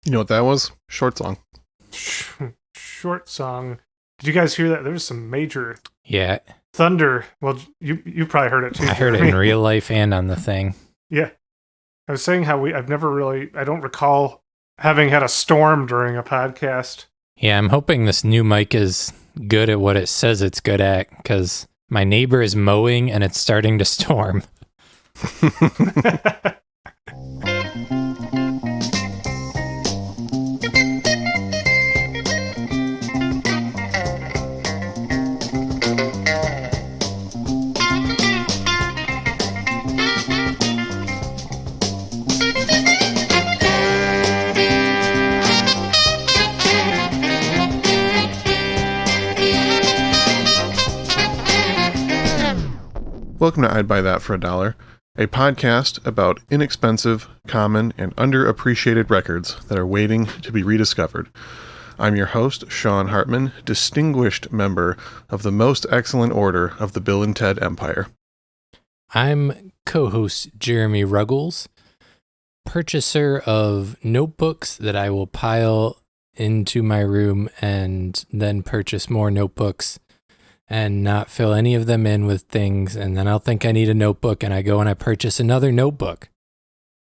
You know what that was? Short song. Short song. Did you guys hear that? There was some major thunder. Well, you probably heard it too. I heard it in real life and on the thing. Yeah. I was saying how I don't recall having had a storm during a podcast. Yeah, I'm hoping this new mic is good at what it says it's good at, because my neighbor is mowing and it's starting to storm. Welcome to I'd Buy That for $1, a podcast about inexpensive, common, and underappreciated records that are waiting to be rediscovered. I'm your host, Sean Hartman, distinguished member of the most excellent order of the Bill and Ted Empire. I'm co-host Jeremy Ruggles, purchaser of notebooks that I will pile into my room and then purchase more notebooks and not fill any of them in with things, and then I'll think I need a notebook, and I go and I purchase another notebook.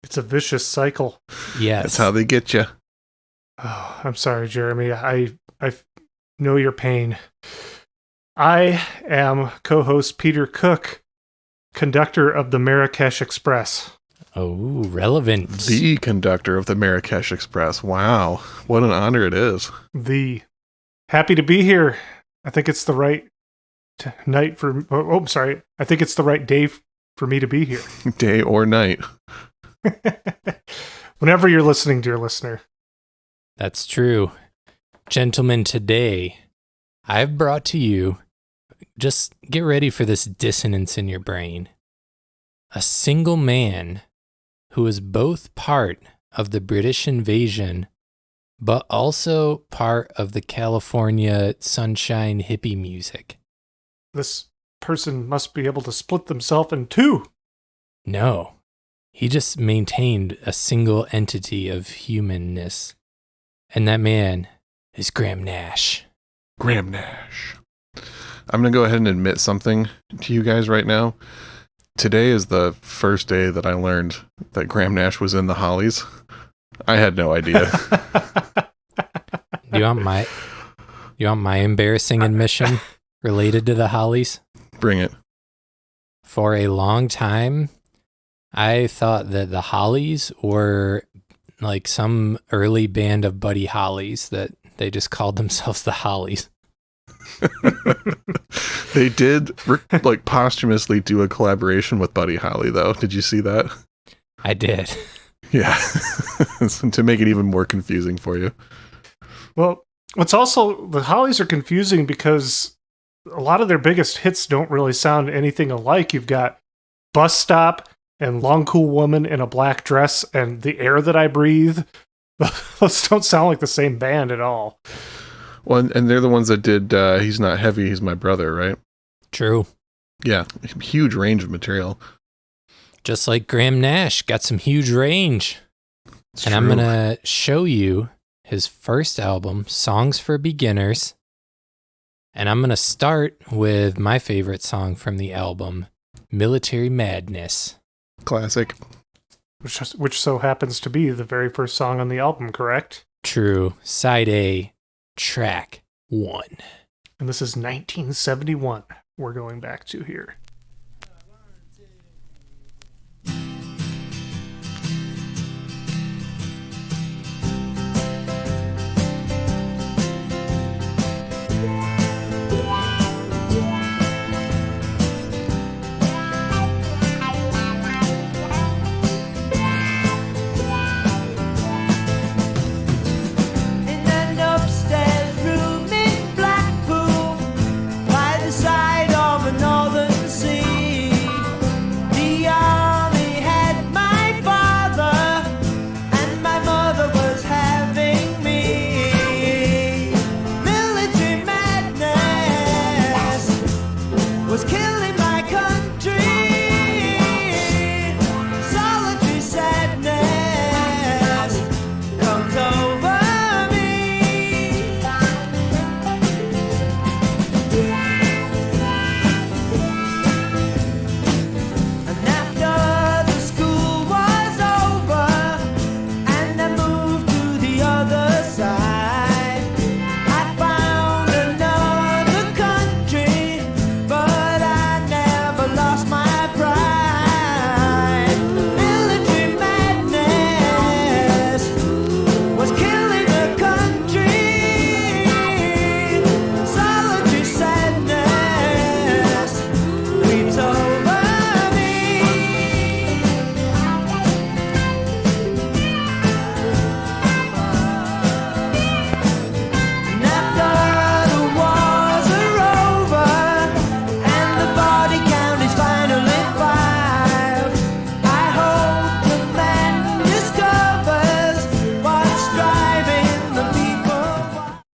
It's a vicious cycle. Yes. That's how they get you. Oh, I'm sorry, Jeremy. I know your pain. I am co-host Peter Cook, conductor of the Marrakesh Express. Oh, relevant. The conductor of the Marrakesh Express. Wow. What an honor it is. Happy to be here. I think it's the right night for... Oh, I'm sorry. I think it's the right day for me to be here. Day or night. Whenever you're listening, dear listener. That's true. Gentlemen, today I've brought to you, just get ready for this dissonance in your brain, a single man who is both part of the British invasion, but also part of the California sunshine hippie music. This person must be able to split themselves in two. No, he just maintained a single entity of humanness. And that man is Graham Nash. Graham Nash. I'm going to go ahead and admit something to you guys right now. Today is the first day that I learned that Graham Nash was in the Hollies. I had no idea. You want my embarrassing admission related to the Hollies? Bring it. For a long time, I thought that the Hollies were like some early band of Buddy Hollies that they just called themselves the Hollies. They did like posthumously do a collaboration with Buddy Holly, though. Did you see that? I did. Yeah. To make it even more confusing for you. Well, what's also, the Hollies are confusing because a lot of their biggest hits don't really sound anything alike. You've got Bus Stop and Long Cool Woman in a Black Dress and The Air That I Breathe. Those don't sound like the same band at all. Well, and they're the ones that did He's Not Heavy, He's My Brother, right? True. Yeah, huge range of material. Just like Graham Nash, got some huge range. It's and true. I'm going to show you his first album, Songs for Beginners. And I'm going to start with my favorite song from the album, Military Madness. Classic. Which so happens to be the very first song on the album, correct? True. Side A, track 1. And this is 1971 we're going back to here. Side of a northern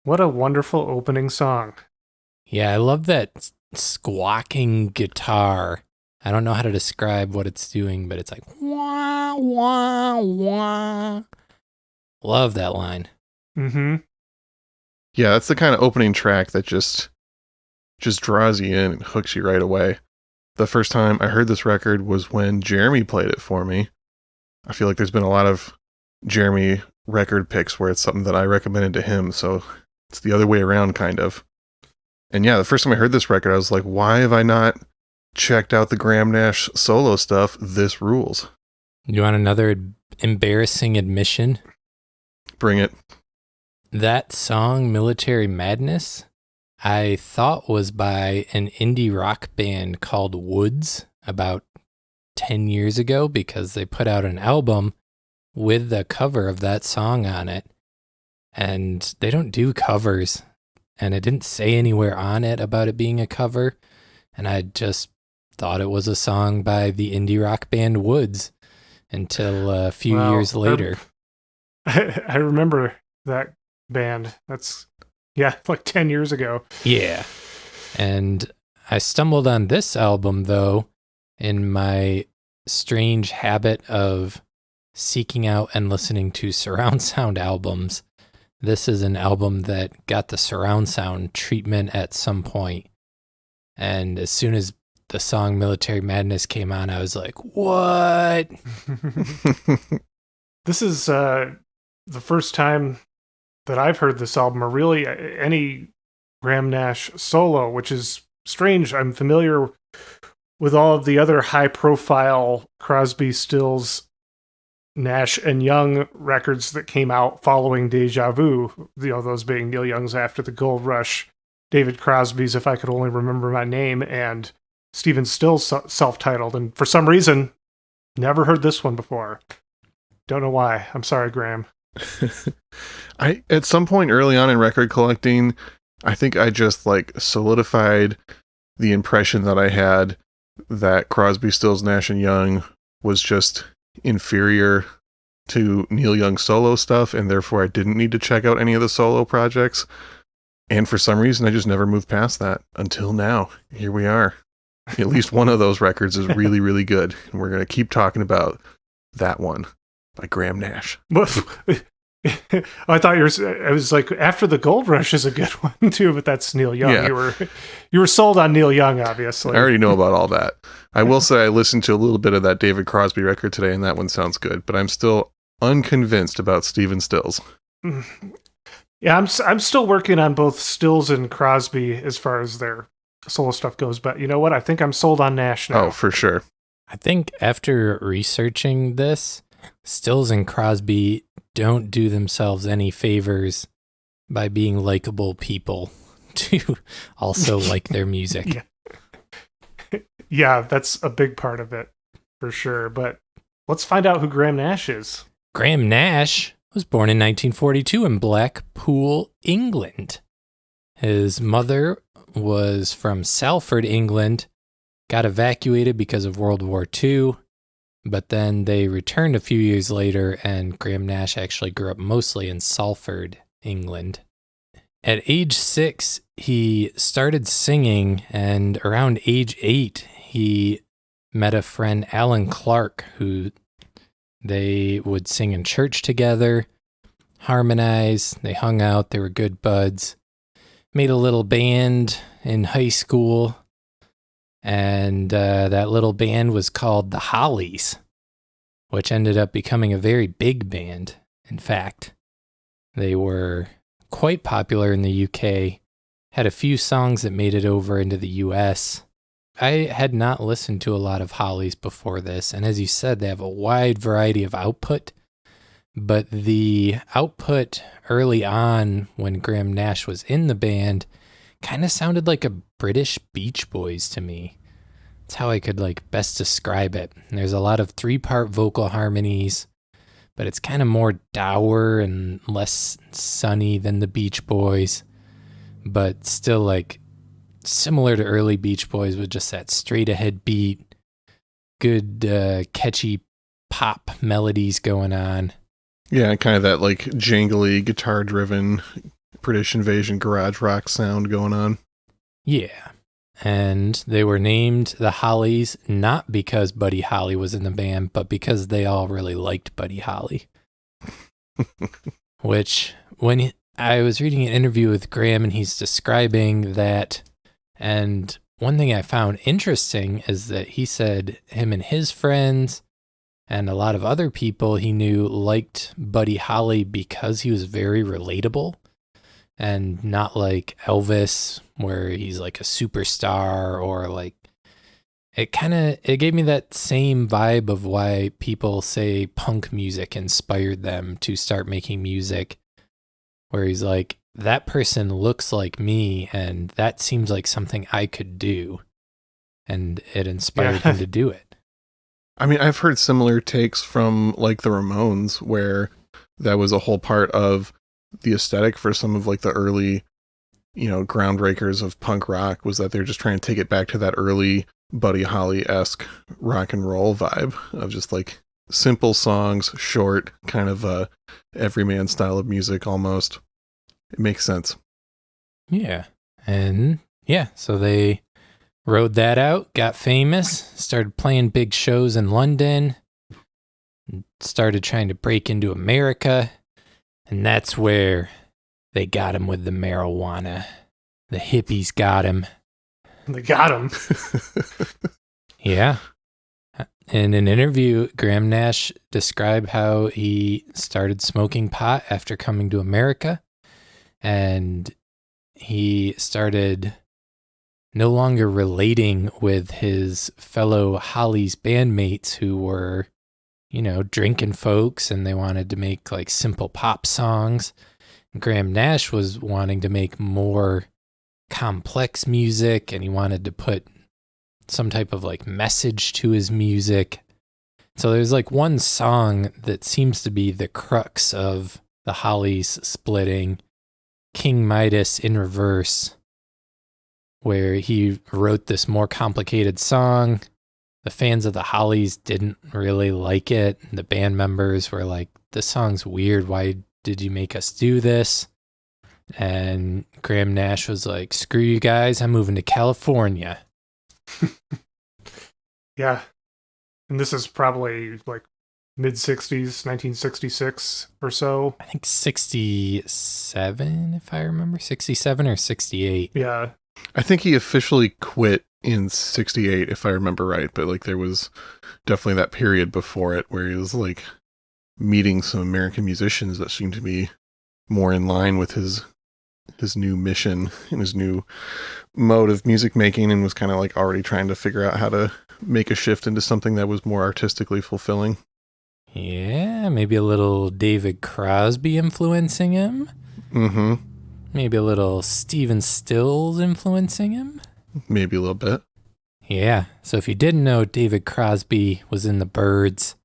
What a wonderful opening song. Yeah, I love that squawking guitar. I don't know how to describe what it's doing, but it's like wah, wah, wah. Love that line. Mm-hmm. Yeah, that's the kind of opening track that just draws you in and hooks you right away. The first time I heard this record was when Jeremy played it for me. I feel like there's been a lot of Jeremy record picks where it's something that I recommended to him, so it's the other way around, kind of. And yeah, the first time I heard this record, I was like, why have I not checked out the Graham Nash solo stuff? This rules. You want another embarrassing admission? Bring it. That song, Military Madness, I thought was by an indie rock band called Woods about 10 years ago because they put out an album with the cover of that song on it. And they don't do covers. And it didn't say anywhere on it about it being a cover. And I just thought it was a song by the indie rock band Woods until a few years later. I remember that band. That's, like 10 years ago. Yeah. And I stumbled on this album, though, in my strange habit of seeking out and listening to surround sound albums. This is an album that got the surround sound treatment at some point. And as soon as the song Military Madness came on, I was like, what? This is the first time that I've heard this album, or really any Graham Nash solo, which is strange. I'm familiar with all of the other high-profile Crosby, Stills, Nash, and Young records that came out following Deja Vu, those being Neil Young's After the Gold Rush, David Crosby's If I Could Only Remember My Name, and Stephen Stills' self-titled. And for some reason, never heard this one before. Don't know why. I'm sorry, Graham. At some point early on in record collecting, I think I just solidified the impression that I had that Crosby, Stills, Nash and Young was just inferior to Neil Young's solo stuff, and therefore I didn't need to check out any of the solo projects. And for some reason, I just never moved past that until now. Here we are. At least one of those records is really, really good, and we're going to keep talking about that one by Graham Nash. I thought I was like, After the Gold Rush is a good one too, but that's Neil Young. Yeah. You were sold on Neil Young, obviously. I already know about all that. I will say I listened to a little bit of that David Crosby record today, and that one sounds good, but I'm still unconvinced about Stephen Stills. Yeah, I'm still working on both Stills and Crosby as far as their solo stuff goes, but you know what? I think I'm sold on Nash now. Oh, for sure. I think after researching this, Stills and Crosby don't do themselves any favors by being likable people to also like their music. Yeah, that's a big part of it, for sure. But let's find out who Graham Nash is. Graham Nash was born in 1942 in Blackpool, England. His mother was from Salford, England, got evacuated because of World War II, but then they returned a few years later, and Graham Nash actually grew up mostly in Salford, England. At age 6, he started singing, and around age 8, he met a friend, Alan Clark, who they would sing in church together, harmonize, they hung out, they were good buds, made a little band in high school, and that little band was called the Hollies, which ended up becoming a very big band. In fact, they were quite popular in the UK, had a few songs that made it over into the US. I had not listened to a lot of Hollies before this, and as you said, they have a wide variety of output, but the output early on when Graham Nash was in the band kind of sounded like a British Beach Boys to me. That's how I could best describe it. And there's a lot of 3-part vocal harmonies, but it's kind of more dour and less sunny than the Beach Boys, but still similar to early Beach Boys with just that straight ahead beat, good catchy pop melodies going on. Yeah, kind of that jangly guitar driven British Invasion garage rock sound going on. Yeah. And they were named the Hollies not because Buddy Holly was in the band, but because they all really liked Buddy Holly. Which, when I was reading an interview with Graham and he's describing that, and one thing I found interesting is that he said him and his friends and a lot of other people he knew liked Buddy Holly because he was very relatable. And not like Elvis, where he's like a superstar, or like it gave me that same vibe of why people say punk music inspired them to start making music, where he's like, that person looks like me, and that seems like something I could do. And it inspired him to do it. I mean, I've heard similar takes from like the Ramones, where that was a whole part of the aesthetic for some of like the early, groundbreakers of punk rock, was that they're just trying to take it back to that early Buddy Holly-esque rock and roll vibe of just like simple songs, short, kind of everyman style of music almost. It makes sense. Yeah. And yeah, so they rode that out, got famous, started playing big shows in London, started trying to break into America. And that's where they got him with the marijuana. The hippies got him. They got him. Yeah. In an interview, Graham Nash described how he started smoking pot after coming to America. And he started no longer relating with his fellow Hollies bandmates who were drinking folks, and they wanted to make like simple pop songs. Graham Nash was wanting to make more complex music, and he wanted to put some type of like message to his music. So there's like one song that seems to be the crux of the Hollies splitting, King Midas in Reverse, where he wrote this more complicated song. The fans of the Hollies didn't really like it. The band members were like, this song's weird. Why did you make us do this? And Graham Nash was like, screw you guys. I'm moving to California. Yeah. And this is probably like mid-60s, 1966 or so. I think 67, if I remember. 67 or 68. Yeah. I think he officially quit in 68, if I remember right, but like there was definitely that period before it where he was like meeting some American musicians that seemed to be more in line with his new mission and his new mode of music making, and was kind of like already trying to figure out how to make a shift into something that was more artistically fulfilling. Yeah, maybe a little David Crosby influencing him. Mm-hmm. Maybe a little Stephen Stills influencing him. Maybe a little bit. Yeah, so if you didn't know, David Crosby was in the Byrds.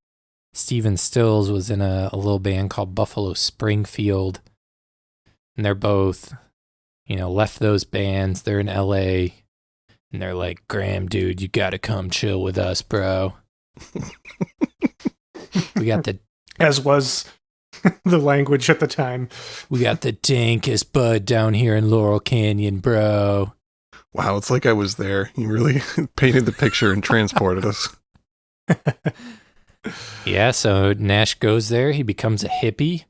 Stephen Stills was in a little band called Buffalo Springfield. And they're both, left those bands. They're in LA. And they're like, Graham, dude, you gotta come chill with us, bro. We got the... As was the language at the time. We got the dankest bud down here in Laurel Canyon, bro. Wow, it's like I was there. You really painted the picture and transported us. Yeah, so Nash goes there. He becomes a hippie.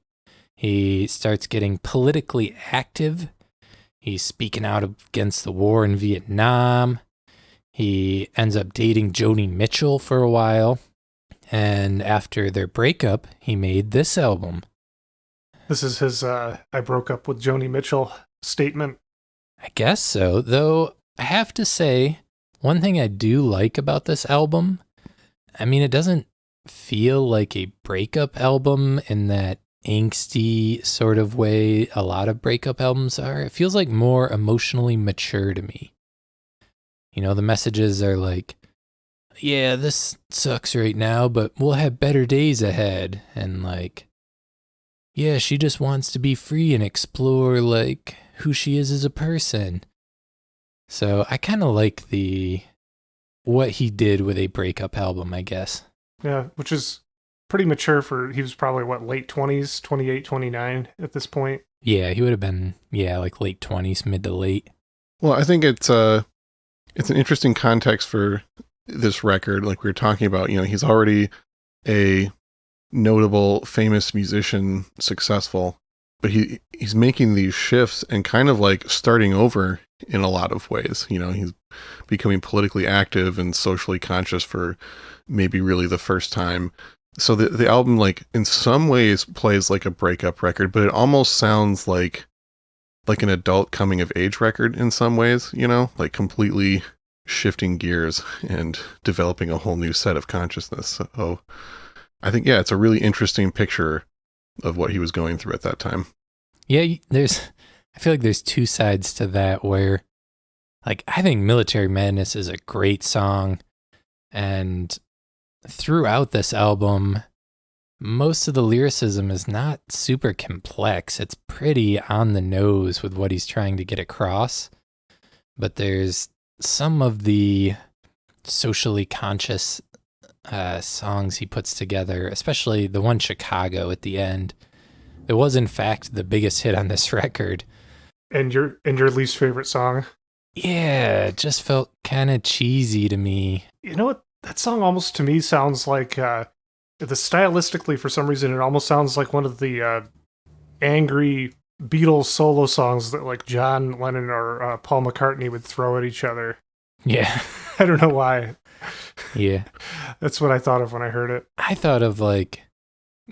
He starts getting politically active. He's speaking out against the war in Vietnam. He ends up dating Joni Mitchell for a while. And after their breakup, he made this album. This is his I broke up with Joni Mitchell statement. I guess so, though I have to say, one thing I do like about this album, I mean, it doesn't feel like a breakup album in that angsty sort of way a lot of breakup albums are. It feels like more emotionally mature to me. The messages are like, yeah, this sucks right now, but we'll have better days ahead. And like, yeah, she just wants to be free and explore like who she is as a person. So I kind of like what he did with a breakup album, I guess. Yeah, which is pretty mature he was probably late 20s, 28, 29 at this point. Yeah, he would have been, like late 20s, mid to late. Well, I think it's an interesting context for this record. Like we were talking about, he's already a notable, famous musician, successful, but he's making these shifts and kind of like starting over in a lot of ways. He's becoming politically active and socially conscious for maybe really the first time. So the album, like in some ways plays like a breakup record, but it almost sounds like an adult coming of age record in some ways, like completely shifting gears and developing a whole new set of consciousness. So I think, it's a really interesting picture of what he was going through at that time. Yeah, I feel like there's two sides to that where, like, I think Military Madness is a great song, and throughout this album, most of the lyricism is not super complex. It's pretty on the nose with what he's trying to get across, but there's some of the socially conscious songs he puts together, especially the one Chicago at the end. It was in fact the biggest hit on this record. And your least favorite song? Yeah, it just felt kind of cheesy to me. You know what? That song almost to me sounds like stylistically, for some reason, it almost sounds like one of the angry Beatles solo songs that like John Lennon or Paul McCartney would throw at each other. Yeah. I don't know why. Yeah. That's what I thought of when I heard it. I thought of like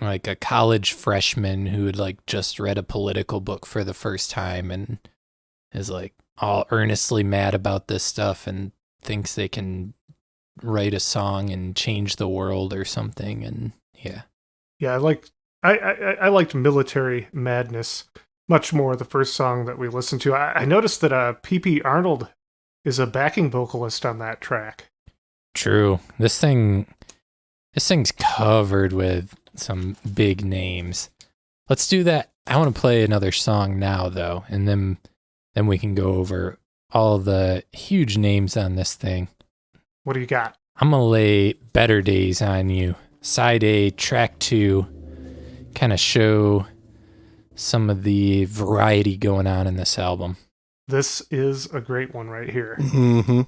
a college freshman who had like just read a political book for the first time and is like all earnestly mad about this stuff and thinks they can write a song and change the world or something. And yeah. I liked Military Madness much more, the first song that we listened to. I noticed that P.P. Arnold is a backing vocalist on that track. True. This thing's covered with some big names. Let's do that. I want to play another song now, though, and then we can go over all the huge names on this thing. What do you got? I'm going to lay Better Days on you. Side A, track 2, kind of show some of the variety going on in this album. This is a great one right here. Mm-hmm.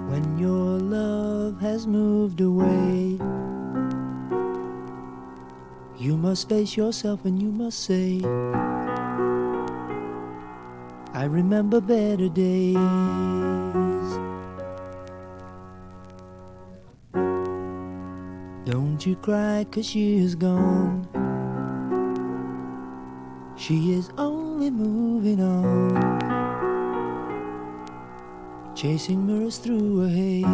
When your love has moved away, you must face yourself and you must say, I remember better days. Don't you cry 'cause she is gone. She is only moving on, chasing mirrors through a haze.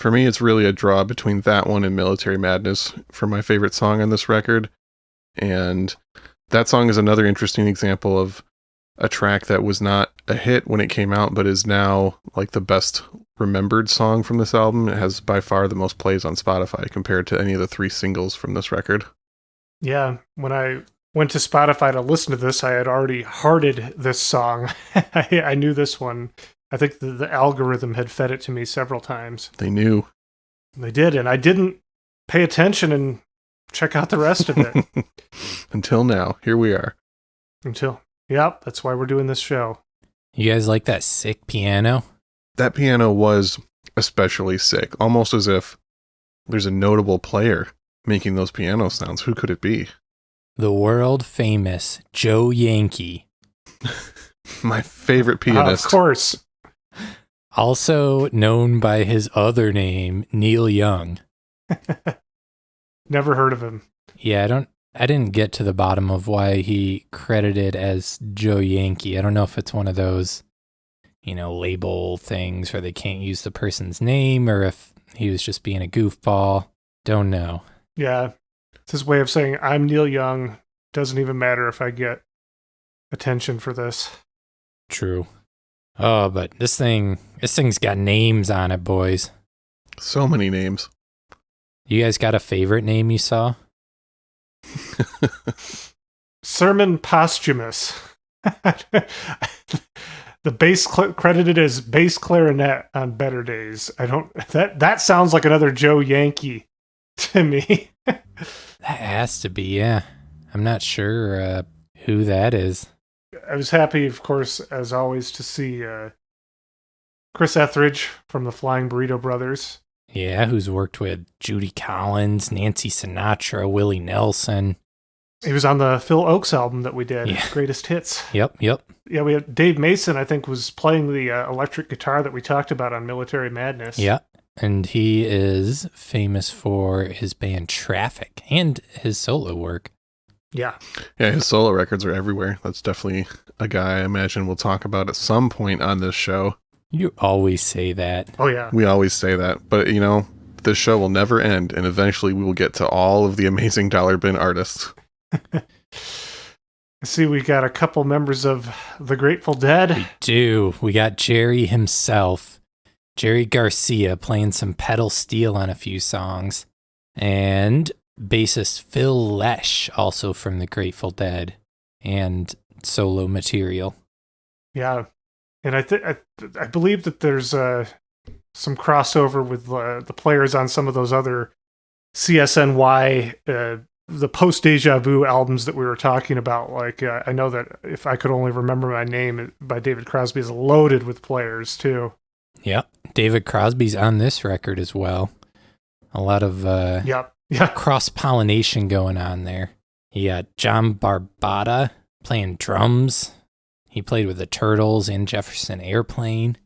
For me, it's really a draw between that one and Military Madness for my favorite song on this record. And that song is another interesting example of a track that was not a hit when it came out, but is now like the best remembered song from this album. It has by far the most plays on Spotify compared to any of the 3 singles from this record. Yeah, when I went to Spotify to listen to this, I had already hearted this song. I knew this one. I think the algorithm had fed it to me several times. They knew. They did, and I didn't pay attention and check out the rest of it. Until now, here we are. Yep, that's why we're doing this show. You guys like that sick piano? That piano was especially sick, almost as if there's a notable player making those piano sounds. Who could it be? The world famous Joe Yankee. My favorite pianist. Of course. Also known by his other name, Neil Young. Never heard of him. Yeah, I didn't get to the bottom of why he credited as Joe Yankee. I don't know if it's one of those, label things where they can't use the person's name, or if he was just being a goofball. Don't know. Yeah. It's his way of saying, I'm Neil Young. Doesn't even matter if I get attention for this. True. Oh, but this thing's got names on it, boys. So many names. You guys got a favorite name you saw? Sermon Posthumous. The bass credited as bass clarinet on Better Days. That sounds like another Joe Yankee to me. That has to be, yeah. I'm not sure who that is. I was happy, of course, as always, to see Chris Etheridge from the Flying Burrito Brothers. Yeah, who's worked with Judy Collins, Nancy Sinatra, Willie Nelson. He was on the Phil Oakes album that we did, Yeah. Greatest Hits. Yep. Yeah, we had Dave Mason, I think, was playing the electric guitar that we talked about on Military Madness. Yeah, and he is famous for his band Traffic and his solo work. Yeah. Yeah, his solo records are everywhere. That's definitely a guy I imagine we'll talk about at some point on this show. You always say that. Oh, yeah. We always say that. But, this show will never end, and eventually we will get to all of the amazing dollar bin artists. I see we got a couple members of the Grateful Dead. We do. We got Jerry himself, Jerry Garcia, playing some pedal steel on a few songs. And bassist Phil Lesh, also from the Grateful Dead, and solo material. Yeah. And I believe that there's some crossover with the players on some of those other CSNY, the post-Deja Vu albums that we were talking about. Like, I know that If I Could Only Remember My Name by David Crosby is loaded with players, too. Yep. David Crosby's on this record as well. A lot of Yeah. cross-pollination going on there. You got John Barbata playing drums. He played with the Turtles and Jefferson Airplane.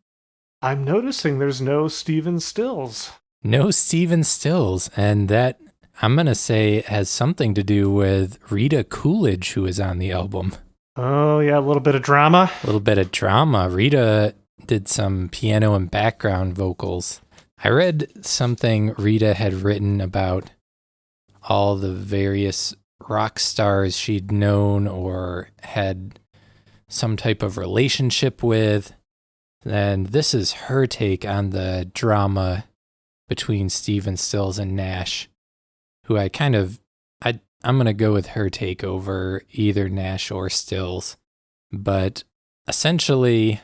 I'm noticing there's no Steven Stills. No Steven Stills, and that, I'm going to say, has something to do with Rita Coolidge, who is on the album. Oh, yeah, a little bit of drama. A little bit of drama. Rita did some piano and background vocals. I read something Rita had written about all the various rock stars she'd known or had some type of relationship with. And this is her take on the drama between Steven Stills and Nash, who I'm going to go with her take over either Nash or Stills. But essentially,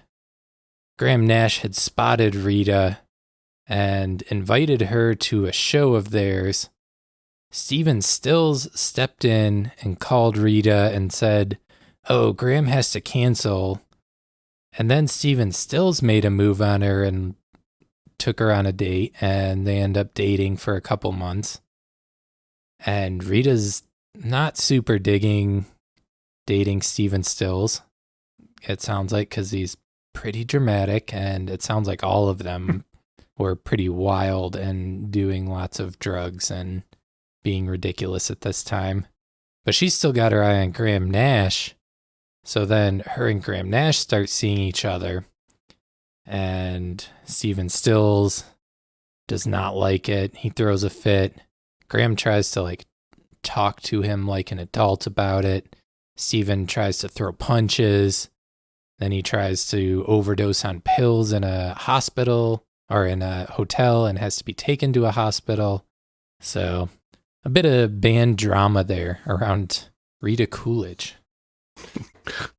Graham Nash had spotted Rita and invited her to a show of theirs. Steven Stills stepped in and called Rita and said, "Oh, Graham has to cancel." And then Steven Stills made a move on her and took her on a date, and they end up dating for a couple months. And Rita's not super digging dating Steven Stills, it sounds like, because he's pretty dramatic, and it sounds like all of them were pretty wild and doing lots of drugs and being ridiculous at this time. But she's still got her eye on Graham Nash. So then her and Graham Nash start seeing each other, and Steven Stills does not like it. He throws a fit. Graham tries to like talk to him like an adult about it. Steven tries to throw punches. Then he tries to overdose on pills in a hospital or in a hotel and has to be taken to a hospital. So a bit of band drama there around Rita Coolidge.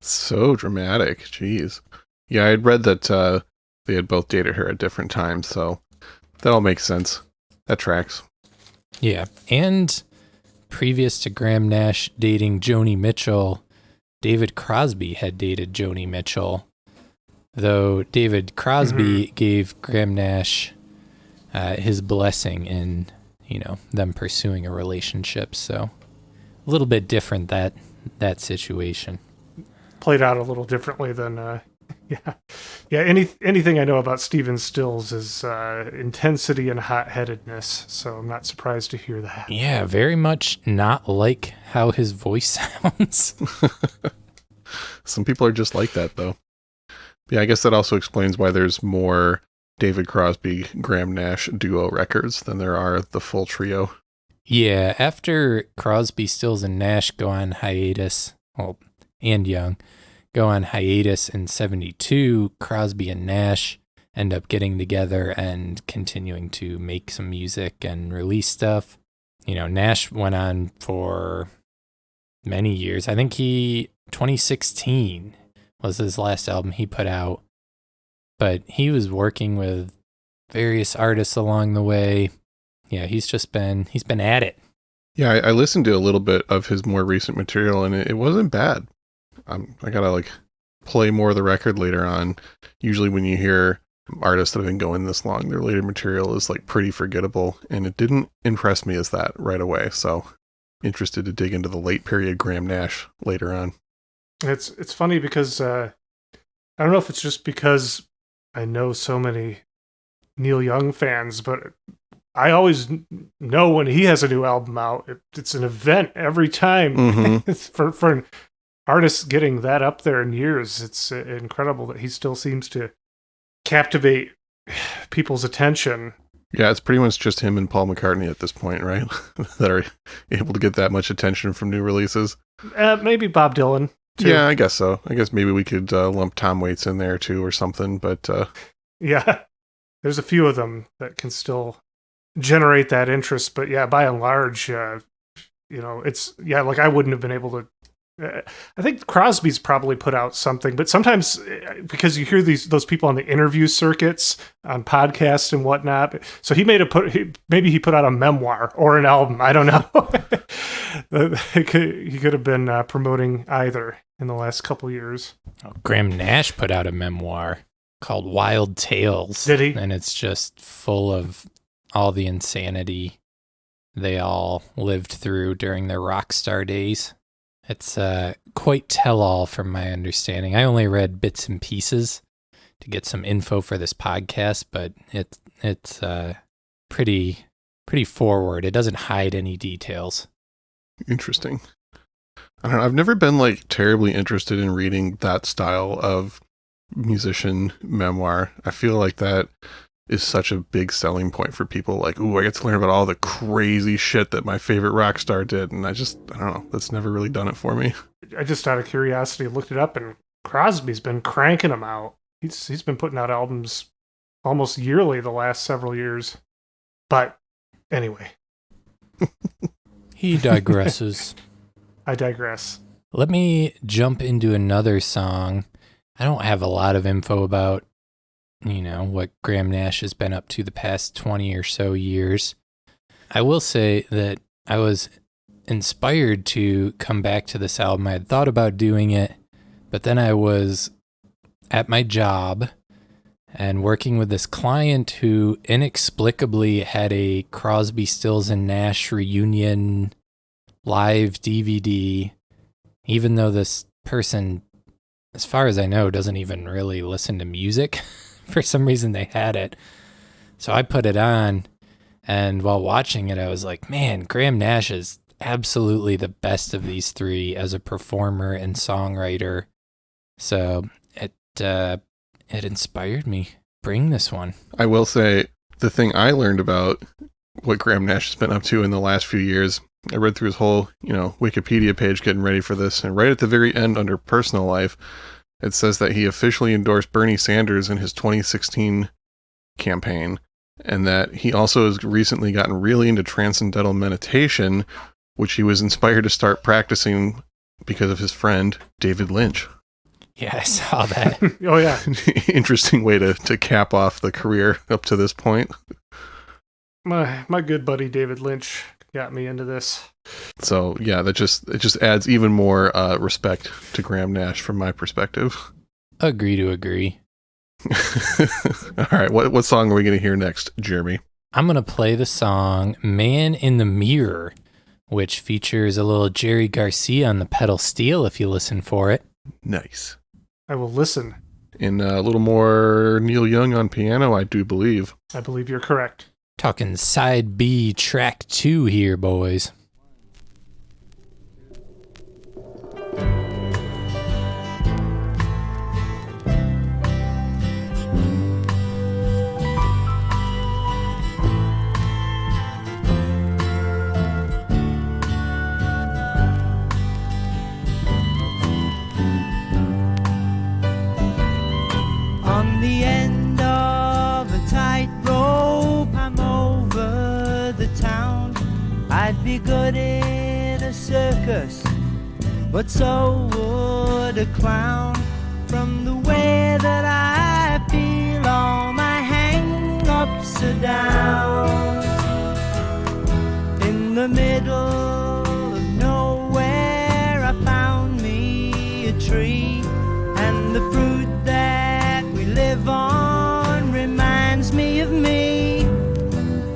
So dramatic. Jeez. Yeah, I'd read that they had both dated her at different times, so that all makes sense. That tracks. Yeah, and previous to Graham Nash dating Joni Mitchell, David Crosby had dated Joni Mitchell, though David Crosby gave Graham Nash his blessing in, them pursuing a relationship. So a little bit different that situation. Played out a little differently than anything I know about Steven Stills is intensity and hot-headedness, so I'm not surprised to hear that. Yeah, very much not like how his voice sounds. Some people are just like that, though. Yeah, I guess that also explains why there's more David Crosby, Graham Nash duo records than there are the full trio. Yeah, after Crosby, Stills, and Nash go on hiatus, and Young go on hiatus in 1972, Crosby and Nash end up getting together and continuing to make some music and release stuff. Nash went on for many years. I think 2016 was his last album he put out, but he was working with various artists along the way. Yeah, he's been at it. Yeah, I listened to a little bit of his more recent material, and it wasn't bad. I gotta play more of the record later on. Usually when you hear artists that have been going this long, their later material is pretty forgettable, and it didn't impress me as that right away. So interested to dig into the late period Graham Nash later on. It's funny because I don't know if it's just because I know so many Neil Young fans, but I always know when he has a new album out. It's an event every time. Mm-hmm. for an artist getting that up there in years. It's incredible that he still seems to captivate people's attention. Yeah, it's pretty much just him and Paul McCartney at this point, right? That are able to get that much attention from new releases. Maybe Bob Dylan, too. Yeah, I guess so. I guess maybe we could lump Tom Waits in there, too, or something, but... Yeah, there's a few of them that can still generate that interest, but yeah, by and large, it's... Yeah, I wouldn't have been able to... I think Crosby's probably put out something, but sometimes because you hear those people on the interview circuits on podcasts and whatnot, so maybe he put out a memoir or an album. I don't know. He could have been promoting either in the last couple years. Graham Nash put out a memoir called Wild Tales. Did he? And it's just full of all the insanity they all lived through during their rock star days. It's quite tell-all from my understanding. I only read bits and pieces to get some info for this podcast, but it's pretty forward. It doesn't hide any details. Interesting. I don't know. I've never been terribly interested in reading that style of musician memoir. I feel like that is such a big selling point for people. Ooh, I get to learn about all the crazy shit that my favorite rock star did. And I don't know, that's never really done it for me. I just, out of curiosity, looked it up, and Crosby's been cranking them out. He's been putting out albums almost yearly the last several years. But anyway. He digresses. I digress. Let me jump into another song. I don't have a lot of info about what Graham Nash has been up to the past 20 or so years. I will say that I was inspired to come back to this album. I had thought about doing it, but then I was at my job and working with this client who inexplicably had a Crosby, Stills, and Nash reunion live DVD, even though this person, as far as I know, doesn't even really listen to music. For some reason they had it. So I put it on, and while watching it, I was like, man, Graham Nash is absolutely the best of these three as a performer and songwriter. So it inspired me. Bring this one. I will say, the thing I learned about what Graham Nash has been up to in the last few years, I read through his whole, Wikipedia page getting ready for this, and right at the very end under personal life, it says that he officially endorsed Bernie Sanders in his 2016 campaign, and that he also has recently gotten really into transcendental meditation, which he was inspired to start practicing because of his friend, David Lynch. Yeah, I saw that. Oh, yeah. Interesting way to cap off the career up to this point. My good buddy David Lynch got me into this. So yeah, it just adds even more respect to Graham Nash from my perspective. Agree to agree. All right, what song are we going to hear next, Jeremy? I'm going to play the song Man in the Mirror, which features a little Jerry Garcia on the pedal steel if you listen for it. Nice. I will listen. And a little more Neil Young on piano, I do believe. I believe you're correct. Talking side B track 2 here, boys. On the end of a tightrope, I'm over the town. I'd be good in a circus, but so would a clown. From the way that I feel, all my hang-ups are down. In the middle of nowhere, I found me a tree, and the fruit that we live on reminds me of me.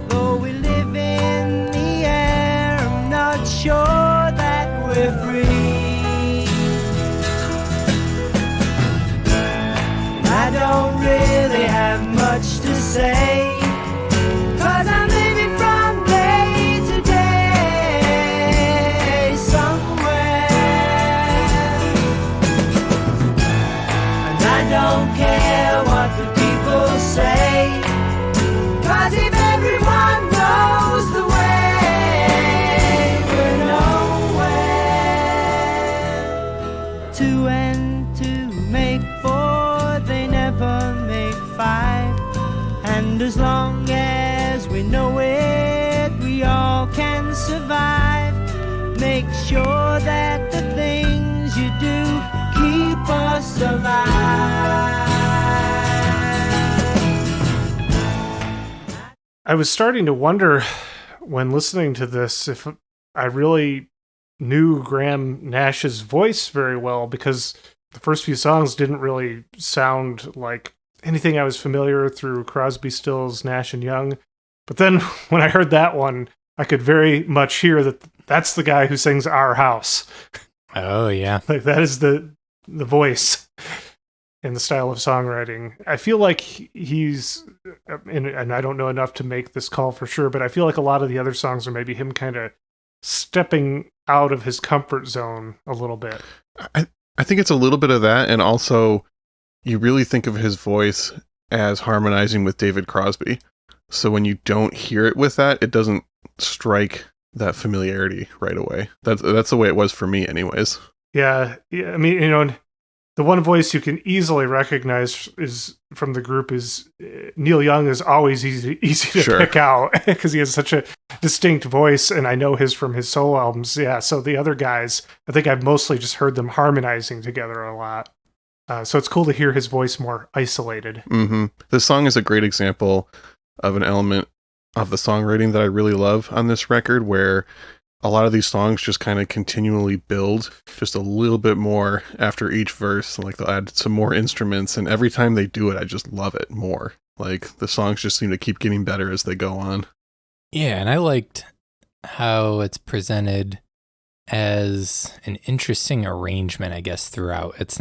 Though we live in the air, I'm not sure that we're free. I don't really have much to say, 'cause I'm living from day to day somewhere. And I don't care what the people say, 'cause if everyone knows the way, we're nowhere. Two and two make four, they never make five. And as long as we know it, we all can survive. Make sure that the things you do keep us alive. I was starting to wonder when listening to this if I really knew Graham Nash's voice very well, because the first few songs didn't really sound like anything I was familiar with through Crosby, Stills, Nash and Young. But then when I heard that one, I could very much hear that that's the guy who sings Our House. Oh, yeah. Like that is the voice and the style of songwriting. I feel like he's, and I don't know enough to make this call for sure, but I feel like a lot of the other songs are maybe him kind of stepping out of his comfort zone a little bit. I think it's a little bit of that, and also you really think of his voice as harmonizing with David Crosby. So when you don't hear it with that, it doesn't strike that familiarity right away. That's the way it was for me anyways. Yeah. I mean, the one voice you can easily recognize is from the group is Neil Young is always easy to Sure. pick out because he has such a distinct voice, and I know his from his solo albums. Yeah, so the other guys, I think I've mostly just heard them harmonizing together a lot. So it's cool to hear his voice more isolated. Mm-hmm. This song is a great example of an element of the songwriting that I really love on this record, where a lot of these songs just kind of continually build just a little bit more after each verse. Like they'll add some more instruments, and every time they do it, I just love it more. Like the songs just seem to keep getting better as they go on. Yeah, and I liked how it's presented as an interesting arrangement, I guess, throughout. It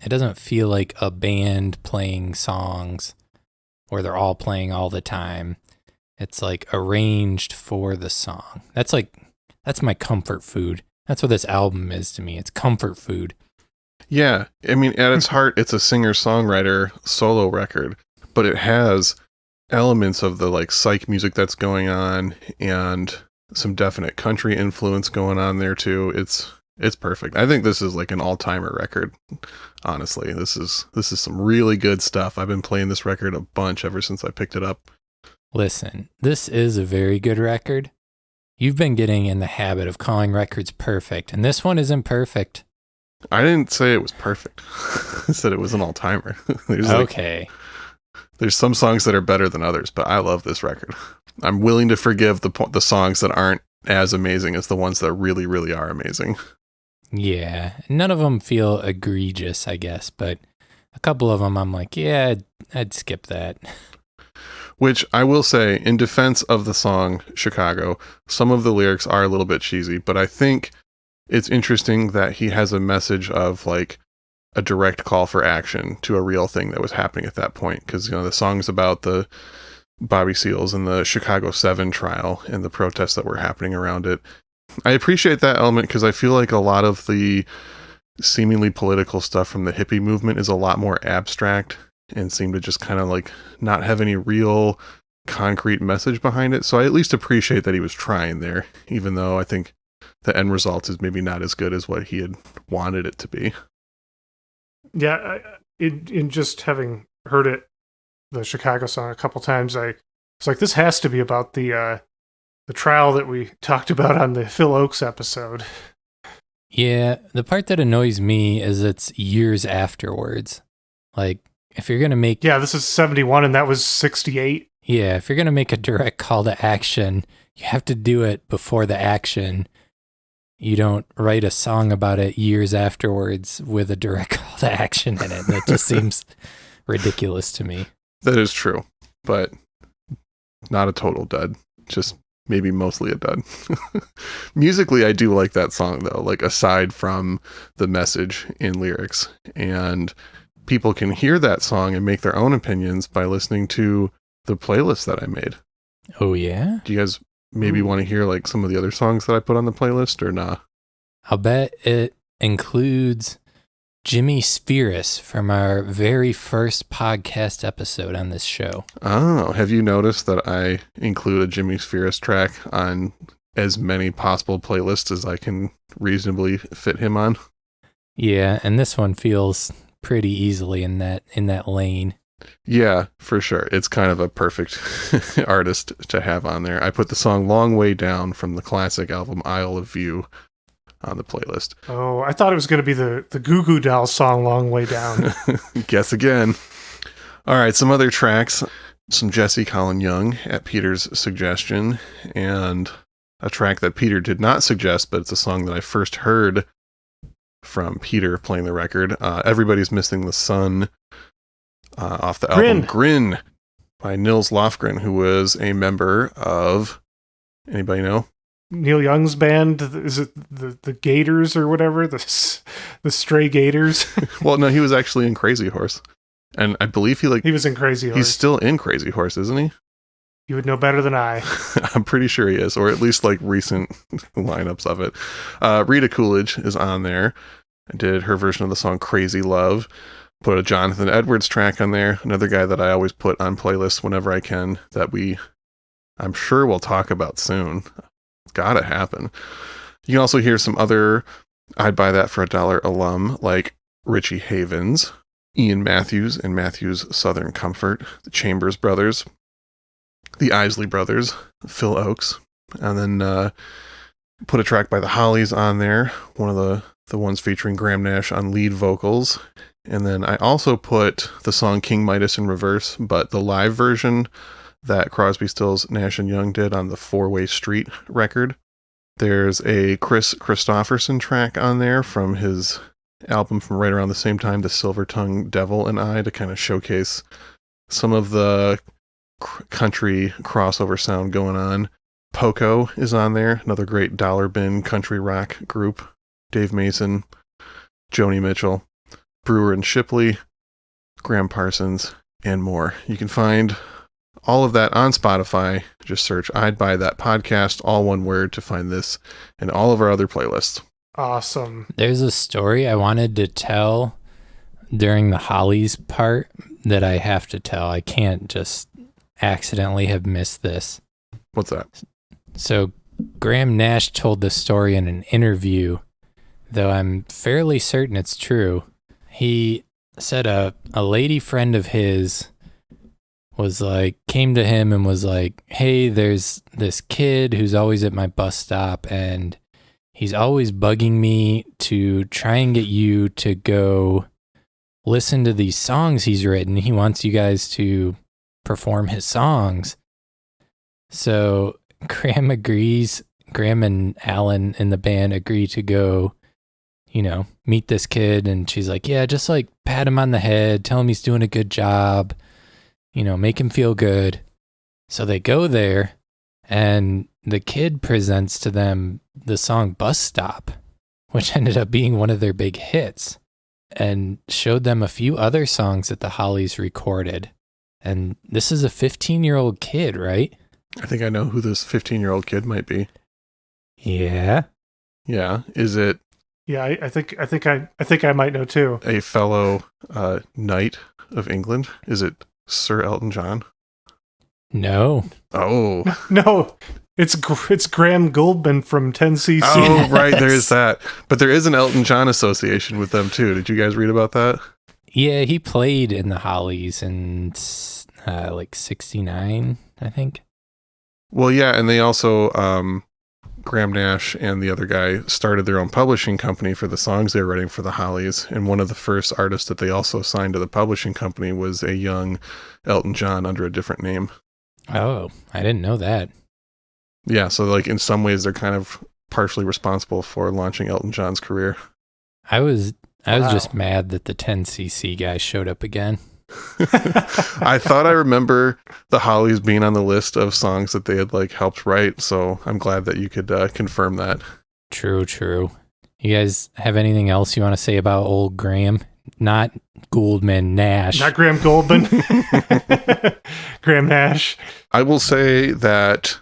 doesn't feel like a band playing songs where they're all playing all the time. It's like arranged for the song. That's my comfort food. That's what this album is to me. It's comfort food. Yeah, I mean, at its heart, it's a singer-songwriter solo record, but it has elements of the like psych music that's going on and some definite country influence going on there too. It's perfect. I think this is like an all-timer record. Honestly, this is some really good stuff. I've been playing this record a bunch ever since I picked it up. Listen, this is a very good record. You've been getting in the habit of calling records perfect, and this one isn't perfect. I didn't say it was perfect. I said it was an all-timer. Okay. There's some songs that are better than others, but I love this record. I'm willing to forgive the songs that aren't as amazing as the ones that really, really are amazing. Yeah, none of them feel egregious, I guess, but a couple of them I'm like, yeah, I'd skip that. Which I will say, in defense of the song Chicago, some of the lyrics are a little bit cheesy, but I think it's interesting that he has a message of like a direct call for action to a real thing that was happening at that point. Because, you know, the song's about the Bobby Seals and the Chicago 7 trial and the protests that were happening around it. I appreciate that element because I feel like a lot of the seemingly political stuff from the hippie movement is a lot more abstract and seem to just kind of like not have any real concrete message behind it. So I at least appreciate that he was trying there, even though I think the end result is maybe not as good as what he had wanted it to be. Yeah, in just having heard it, the Chicago song a couple times, I was like, this has to be about the trial that we talked about on the Phil Oakes episode. Yeah, the part that annoys me is it's years afterwards. Like, if you're going to make... Yeah, this is 71 and that was 68. Yeah, if you're going to make a direct call to action, you have to do it before the action. You don't write a song about it years afterwards with a direct call to action in it. That just seems ridiculous to me. That is true, but not a total dud. Just maybe mostly a dud. Musically, I do like that song, though, like aside from the message in lyrics. And people can hear that song and make their own opinions by listening to the playlist that I made. Oh, yeah? Do you guys maybe want to hear like some of the other songs that I put on the playlist or not? I'll bet it includes Jimmy Spheris from our very first podcast episode on this show. Oh, have you noticed that I include a Jimmy Spheris track on as many possible playlists as I can reasonably fit him on? Yeah, and this one feels pretty easily in that lane. Yeah, for sure. It's kind of a perfect artist to have on there. I put the song Long Way Down from the classic album Isle of View on the playlist. Oh, I thought it was going to be the Goo Goo Dolls song Long Way Down. Guess again. All right, some other tracks. Some Jesse Colin Young at Peter's suggestion, and a track that Peter did not suggest, but it's a song that I first heard from Peter playing the record. Everybody's Missing the Sun. Off the album Grin by Nils Lofgren, who was a member of, anybody know? Neil Young's band, is it the Gators or whatever? The Stray Gators? Well, no, he was actually in Crazy Horse. And I believe he was in Crazy Horse. He's still in Crazy Horse, isn't he? You would know better than I. I'm pretty sure he is, or at least like recent lineups of it. Rita Coolidge is on there. I did her version of the song Crazy Love. Put a Jonathan Edwards track on there, another guy that I always put on playlists whenever I can that I'm sure we'll talk about soon. It's gotta happen. You can also hear some other I'd Buy That for $1 alum like Richie Havens, Ian Matthews and Matthews Southern Comfort, the Chambers Brothers, the Isley Brothers, Phil Oakes, and then put a track by the Hollies on there, one of the ones featuring Graham Nash on lead vocals. And then I also put the song King Midas in reverse, but the live version that Crosby, Stills, Nash & Young did on the Four-Way Street record. There's a Chris Christopherson track on there from his album from right around the same time, The Silver-Tongued Devil and I, to kind of showcase some of the country crossover sound going on. Poco is on there, another great dollar bin country rock group. Dave Mason, Joni Mitchell, Brewer and Shipley, Graham Parsons, and more. You can find all of that on Spotify. Just search I'd Buy That Podcast, all one word, to find this and all of our other playlists. Awesome. There's a story I wanted to tell during the Hollies part that I have to tell. I can't just accidentally have missed this. What's that? So Graham Nash told this story in an interview, though I'm fairly certain it's true. He said a lady friend of his was like, came to him and was like, hey, there's this kid who's always at my bus stop and he's always bugging me to try and get you to go listen to these songs he's written. He wants you guys to perform his songs. So Graham agrees. Graham and Alan in the band agree to go, meet this kid. And she's like, yeah, just like pat him on the head, tell him he's doing a good job, make him feel good. So they go there and the kid presents to them the song Bus Stop, which ended up being one of their big hits, and showed them a few other songs that the Hollies recorded. And this is a 15-year-old kid, right? I think I know who this 15-year-old kid might be. Yeah. Yeah. Is it Yeah, I think I might know too. a fellow knight of England? Is it Sir Elton John? No. Oh. No, it's Graham Goldman from 10cc. Oh, right. There is that. But there is an Elton John association with them, too. Did you guys read about that? Yeah, he played in the Hollies in like 69, I think. Well, yeah. And they also, Graham Nash and the other guy started their own publishing company for the songs they were writing for the Hollies. And one of the first artists that they also signed to the publishing company was a young Elton John under a different name. Oh, I didn't know that. Yeah, so like in some ways they're kind of partially responsible for launching Elton John's career. I was Wow. just mad that the 10cc guy showed up again. I thought I remember the Hollies being on the list of songs that they had like helped write, so I'm glad that you could confirm that. True. You guys have anything else you want to say about old Graham? Not Gouldman, Nash. Not Graham Goldman. Graham Nash. I will say that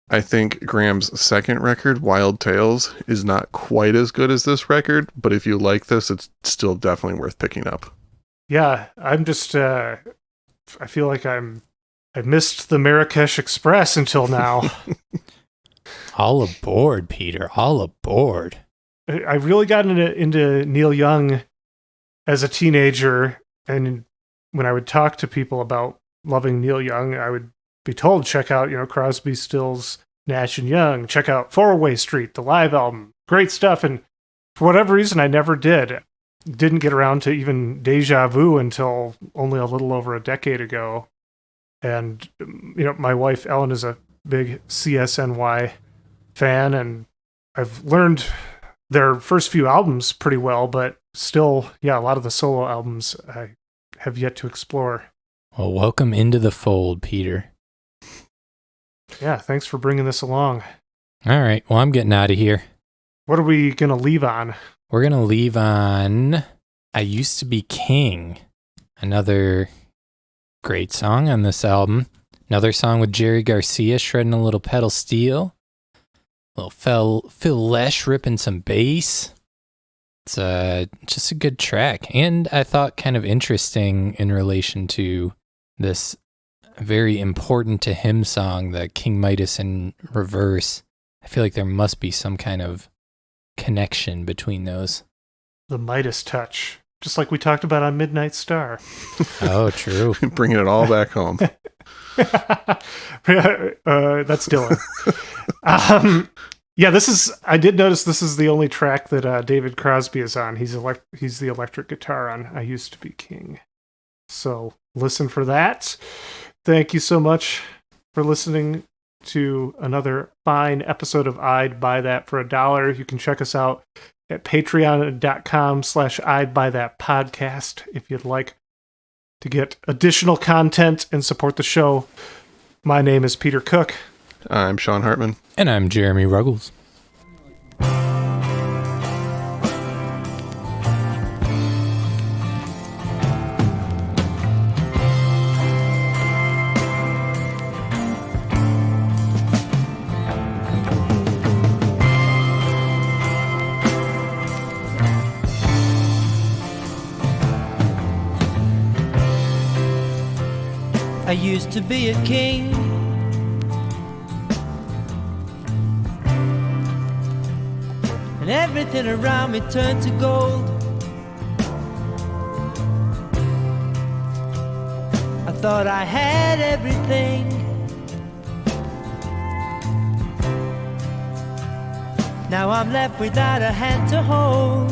I think Graham's second record, Wild Tales, is not quite as good as this record, but if you like this, it's still definitely worth picking up. Yeah, I'm just. I feel like I missed the Marrakesh Express until now. All aboard, Peter. All aboard. I really got into Neil Young as a teenager, and when I would talk to people about loving Neil Young, I would be told, check out, Crosby, Stills, Nash and Young, check out Four-Way Street, the live album, great stuff. And for whatever reason, I never did. Didn't get around to even Deja Vu until only a little over a decade ago. And, my wife, Ellen, is a big CSNY fan, and I've learned their first few albums pretty well, but still, yeah, a lot of the solo albums I have yet to explore. Well, welcome into the fold, Peter. Yeah, thanks for bringing this along. All right, well, I'm getting out of here. What are we going to leave on? We're going to leave on I Used to Be King, another great song on this album. Another song with Jerry Garcia shredding a little pedal steel. Little Phil Lesh ripping some bass. It's just a good track. And I thought kind of interesting in relation to this very important to him song, the King Midas in reverse. I feel like there must be some kind of connection between those. The Midas touch, just like we talked about on Midnight Star. Oh, true. Bringing it all back home. That's Dylan. Yeah, I did notice this is the only track that David Crosby is on. He's the electric guitar on I Used to Be King. So listen for that. Thank you so much for listening to another fine episode of I'd Buy That for $1. You can check us out at patreon.com/I'd Buy That podcast if you'd like to get additional content and support the show. My name is Peter Cook. I'm Sean Hartman. And I'm Jeremy Ruggles. I used to be a king. And everything around me turned to gold. I thought I had everything. Now I'm left without a hand to hold.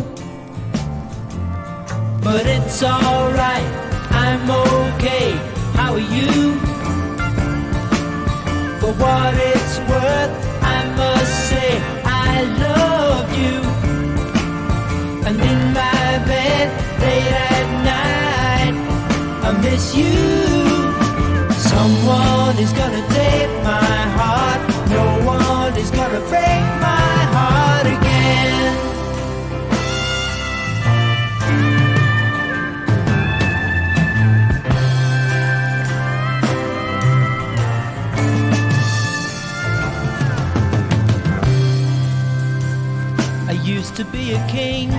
But it's alright, I'm okay. How are you? For what it's worth, I must say I love you. And in my bed late at night, I miss you. Someone is gonna take my heart. No one is gonna break my heart again. I used to be a king.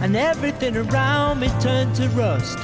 And everything around me turned to rust.